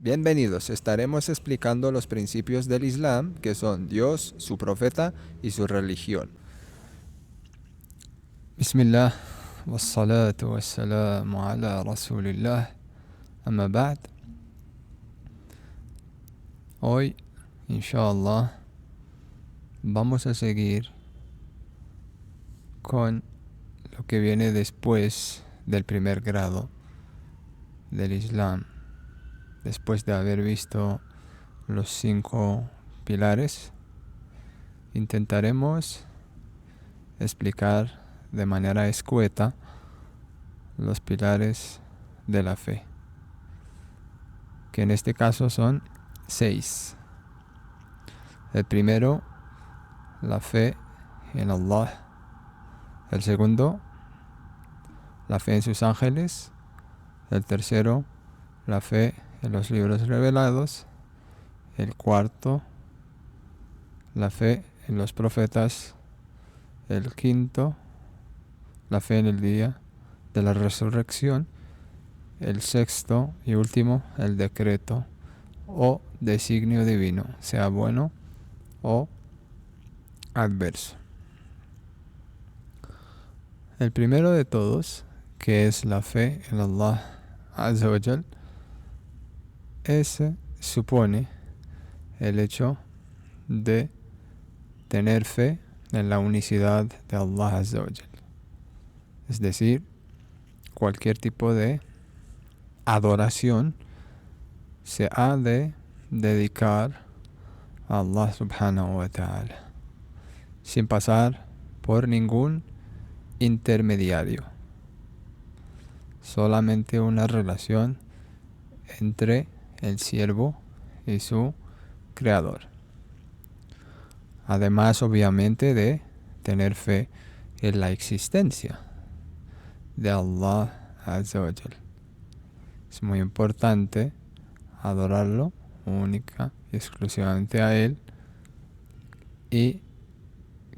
Bienvenidos, estaremos explicando los principios del Islam, que son Dios, su profeta y su religión. Bismillah, wassalatu wassalamu ala rasulillah, amma ba'd. Hoy, inshallah, vamos a seguir con lo que viene después del primer grado del Islam. Después de haber visto los 5 pilares, intentaremos explicar de manera escueta los pilares de la fe, que en este caso son 6. El primero, la fe en Allah. El segundo, la fe en sus ángeles. El tercero, la fe en los libros revelados. El cuarto, la fe en los profetas. El quinto, la fe en el día de la resurrección. El sexto y último, el decreto o designio divino, sea bueno o adverso. El primero de todos, que es la fe en Allah Azza wa Jal, ese supone el hecho de tener fe en la unicidad de Allah Azza wa Jal. Es decir, cualquier tipo de adoración se ha de dedicar a Allah subhanahu wa ta'ala, sin pasar por ningún intermediario. Solamente una relación entre el siervo y su creador. Además, obviamente, de tener fe en la existencia de Allah Azza wa Jal. Es muy importante adorarlo única y exclusivamente a Él y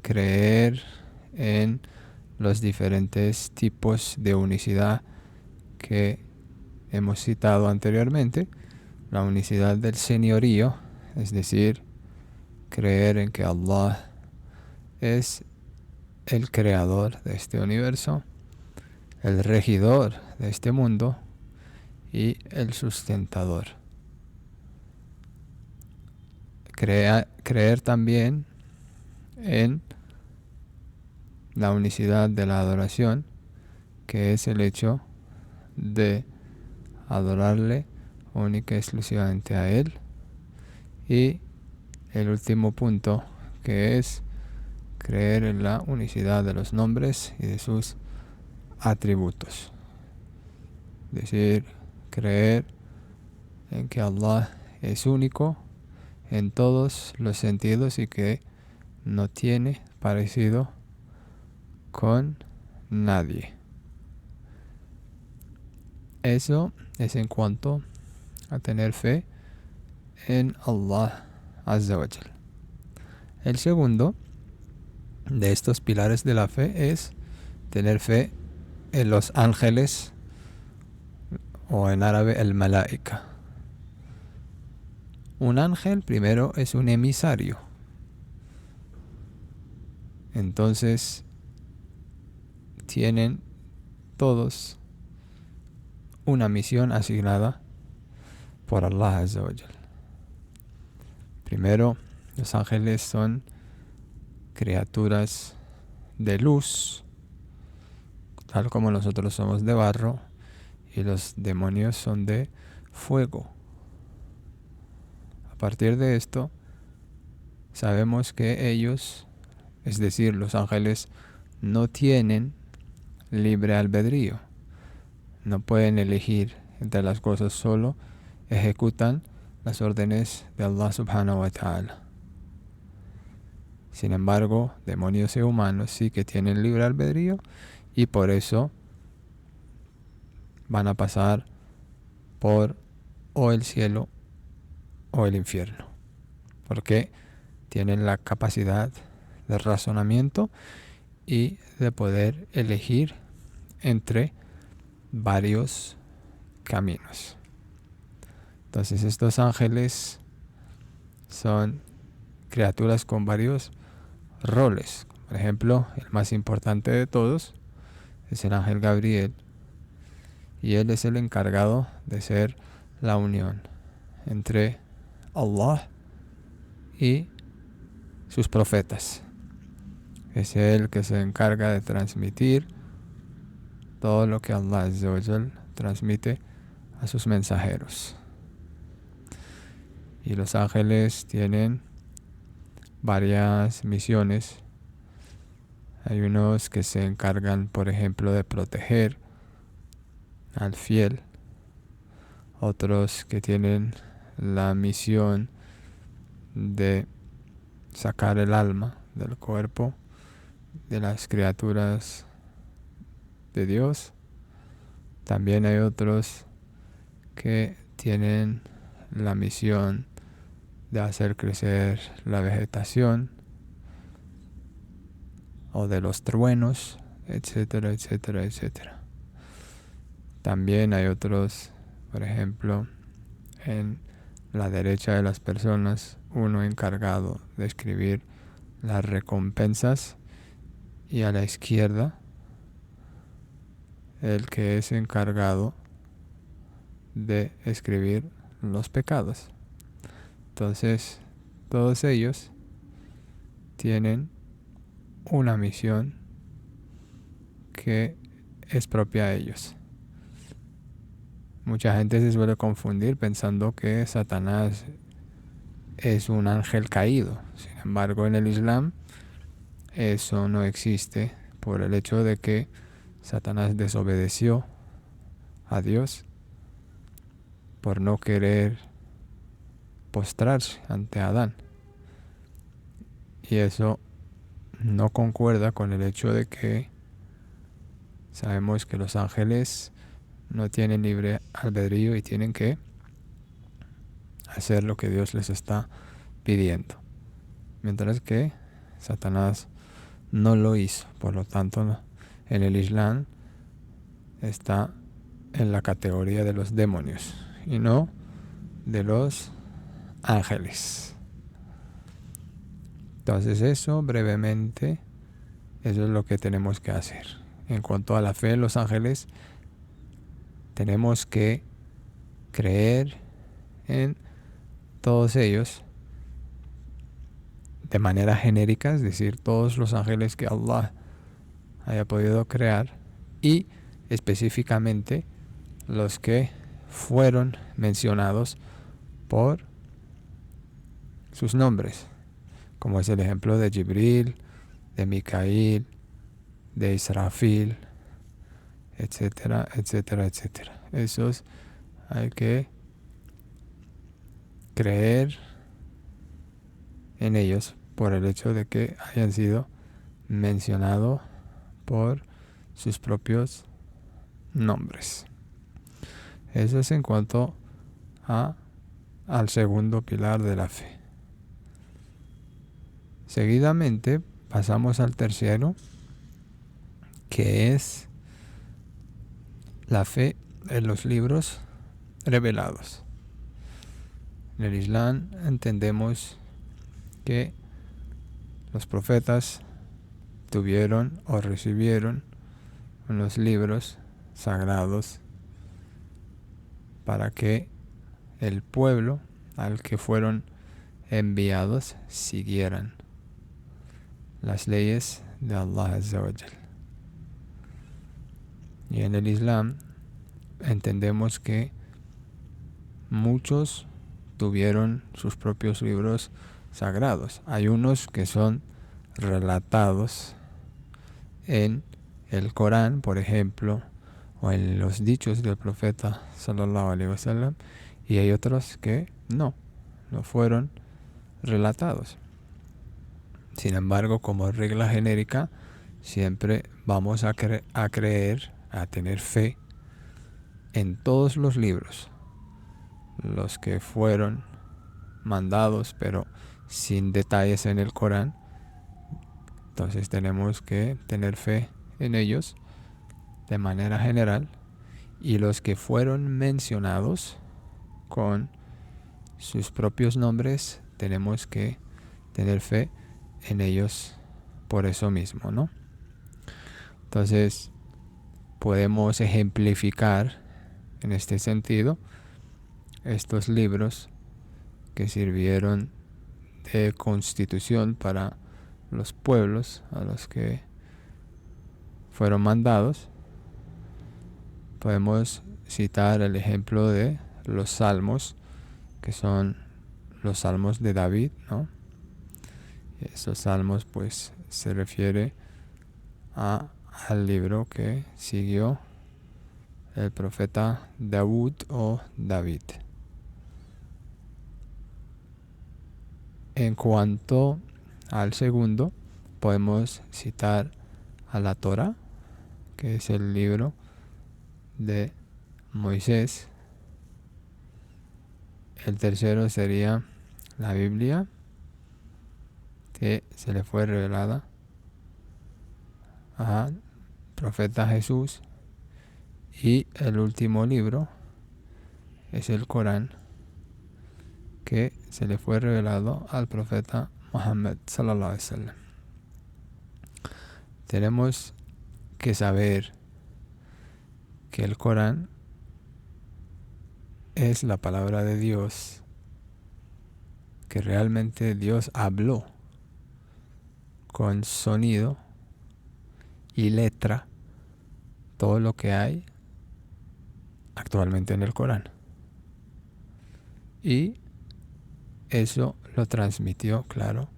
creer en los diferentes tipos de unicidad que hemos citado anteriormente. La unicidad del señorío, es decir, creer en que Allah es el creador de este universo, el regidor de este mundo y el sustentador. Creer también en la unicidad de la adoración, que es el hecho de adorarle única y exclusivamente a Él. Y el último punto, que es creer en la unicidad de los nombres y de sus atributos. Es decir, creer en que Allah es único en todos los sentidos y que no tiene parecido con nadie. Eso es en cuanto a tener fe en Allah Azza wa Jal. El segundo de estos pilares de la fe es tener fe en los ángeles, o en árabe el malaika. Un ángel primero es un emisario. Entonces tienen todos una misión asignada por Allah Azza wa Jal. Primero, los ángeles son criaturas de luz, tal como nosotros somos de barro, y los demonios son de fuego. A partir de esto, sabemos que ellos, es decir, los ángeles, no tienen libre albedrío. No pueden elegir entre las cosas, solo ejecutan las órdenes de Allah subhanahu wa ta'ala. Sin embargo, demonios y humanos sí que tienen libre albedrío y por eso van a pasar por o el cielo o el infierno, porque tienen la capacidad de razonamiento y de poder elegir entre varios caminos. Entonces estos ángeles son criaturas con varios roles. Por ejemplo, el más importante de todos es el ángel Gabriel, y él es el encargado de ser la unión entre Allah y sus profetas. Es el que se encarga de transmitir todo lo que Allah Azza wa Jal transmite a sus mensajeros. Y los ángeles tienen varias misiones. Hay unos que se encargan, por ejemplo, de proteger al fiel. Otros que tienen la misión de sacar el alma del cuerpo de las criaturas de Dios. También hay otros que tienen la misión de hacer crecer la vegetación o de los truenos, etcétera, etcétera, etcétera. También hay otros, por ejemplo, en la derecha de las personas, uno encargado de escribir las recompensas, y a la izquierda el que es encargado de escribir los pecados. Entonces, todos ellos tienen una misión que es propia a ellos. Mucha gente se suele confundir pensando que Satanás es un ángel caído. Sin embargo, en el Islam eso no existe, por el hecho de que Satanás desobedeció a Dios por no querer postrarse ante Adán. Y eso no concuerda con el hecho de que sabemos que los ángeles no tienen libre albedrío y tienen que hacer lo que Dios les está pidiendo. Mientras que Satanás no lo hizo. Por lo tanto, en el Islam está en la categoría de los demonios y no de los ángeles. Entonces eso brevemente, eso es lo que tenemos que hacer. En cuanto a la fe en los ángeles, tenemos que creer en todos ellos de manera genérica, es decir, todos los ángeles que Allah haya podido crear, y específicamente los que fueron mencionados por sus nombres, como es el ejemplo de Jibril, de Micail, de Israfil, etcétera, etcétera, etcétera. Esos hay que creer en ellos por el hecho de que hayan sido mencionados por sus propios nombres. Eso es en cuanto al segundo pilar de la fe. Seguidamente pasamos al tercero, que es la fe en los libros revelados. En el Islam entendemos que los profetas tuvieron o recibieron unos libros sagrados para que el pueblo al que fueron enviados siguieran las leyes de Allah Azza wa Jal. Y en el Islam entendemos que muchos tuvieron sus propios libros sagrados. Hay unos que son relatados en el Corán, por ejemplo, o en los dichos del profeta sallallahu alaihi wasallam, y hay otros que no fueron relatados. Sin embargo, como regla genérica, siempre vamos a creer, a tener fe en todos los libros, los que fueron mandados pero sin detalles en el Corán. Entonces tenemos que tener fe en ellos de manera general, y los que fueron mencionados con sus propios nombres, tenemos que tener fe en ellos por eso mismo, ¿no? Entonces, podemos ejemplificar en este sentido estos libros que sirvieron de constitución para los pueblos a los que fueron mandados. Podemos citar el ejemplo de los salmos, que son los salmos de David, ¿no? Esos salmos pues se refiere al libro que siguió el profeta Daud o David. En cuanto al segundo, podemos citar a la Torá, que es el libro de Moisés. El tercero sería la Biblia, que se le fue revelada al profeta Jesús. Y el último libro es el Corán, que se le fue revelado al profeta Muhammad sallallahu alaihi wasallam. Tenemos que saber que el Corán es la palabra de Dios, que realmente Dios habló con sonido y letra todo lo que hay actualmente en el Corán. Y eso lo transmitió, claro,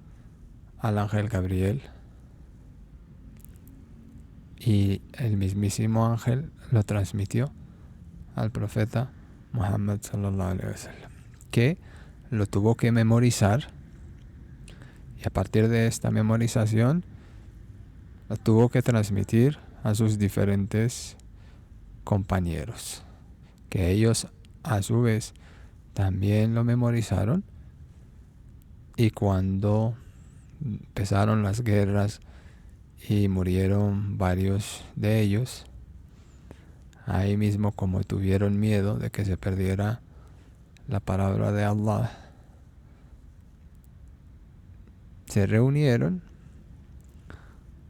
al ángel Gabriel. Y el mismísimo ángel lo transmitió al profeta Muhammad sallallahu alaihi wasallam, que lo tuvo que memorizar, y a partir de esta memorización lo tuvo que transmitir a sus diferentes compañeros, que ellos a su vez también lo memorizaron. Y cuando empezaron las guerras y murieron varios de ellos, ahí mismo, como tuvieron miedo de que se perdiera la palabra de Allah, se reunieron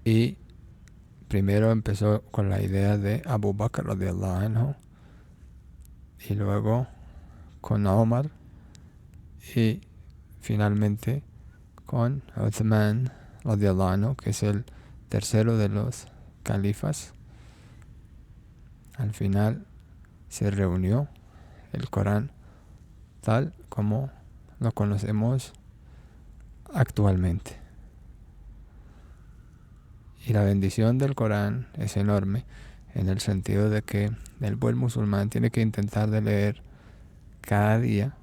y primero empezó con la idea de Abu Bakr radiyallahu anhu, y luego con Omar, y finalmente con Uthman radiyallahu anhu, que es el tercero de los califas. Al final se reunió el Corán tal como lo conocemos actualmente. Y la bendición del Corán es enorme, en el sentido de que el buen musulmán tiene que intentar de leer cada día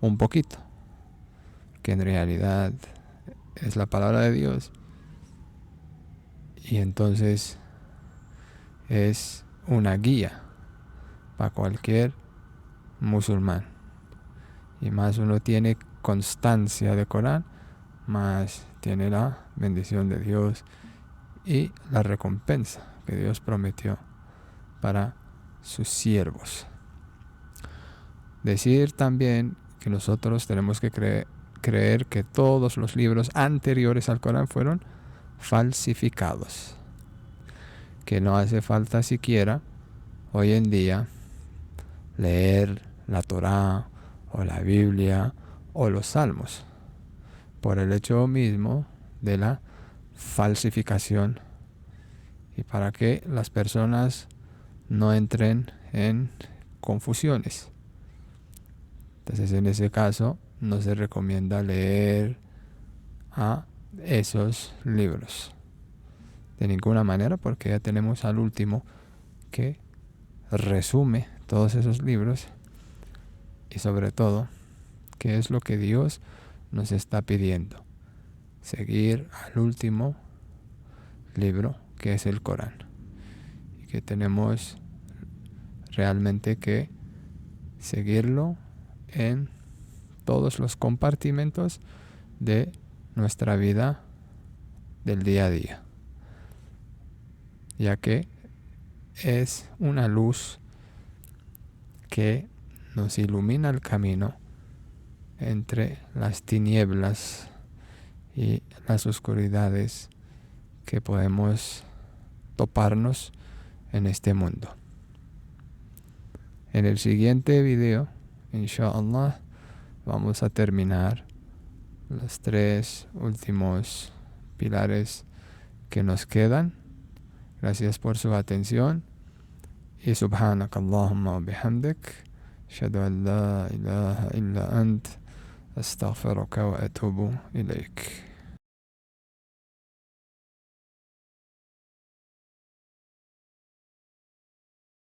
un poquito, que en realidad es la palabra de Dios, y entonces es una guía para cualquier musulmán. Y más uno tiene constancia de Corán, más tiene la bendición de Dios y la recompensa que Dios prometió para sus siervos. Decir también que nosotros tenemos que creer que todos los libros anteriores al Corán fueron falsificados, que no hace falta siquiera hoy en día leer la Torá o la Biblia o los Salmos, por el hecho mismo de la falsificación, y para que las personas no entren en confusiones. Entonces, en ese caso no se recomienda leer a esos libros de ninguna manera, porque ya tenemos al último que resume todos esos libros, y sobre todo, qué es lo que Dios nos está pidiendo: seguir al último libro, que es el Corán, y que tenemos realmente que seguirlo en todos los compartimentos de nuestra vida del día a día, ya que es una luz que nos ilumina el camino entre las tinieblas y las oscuridades que podemos toparnos en este mundo. En el siguiente video, inshallah, vamos a terminar los 3 últimos pilares que nos quedan. Gracias por su atención y subhanak Allahumma wa bihamdik, ashhadu an la ilaha illa ant, astaghfiruka wa atubu ilayk.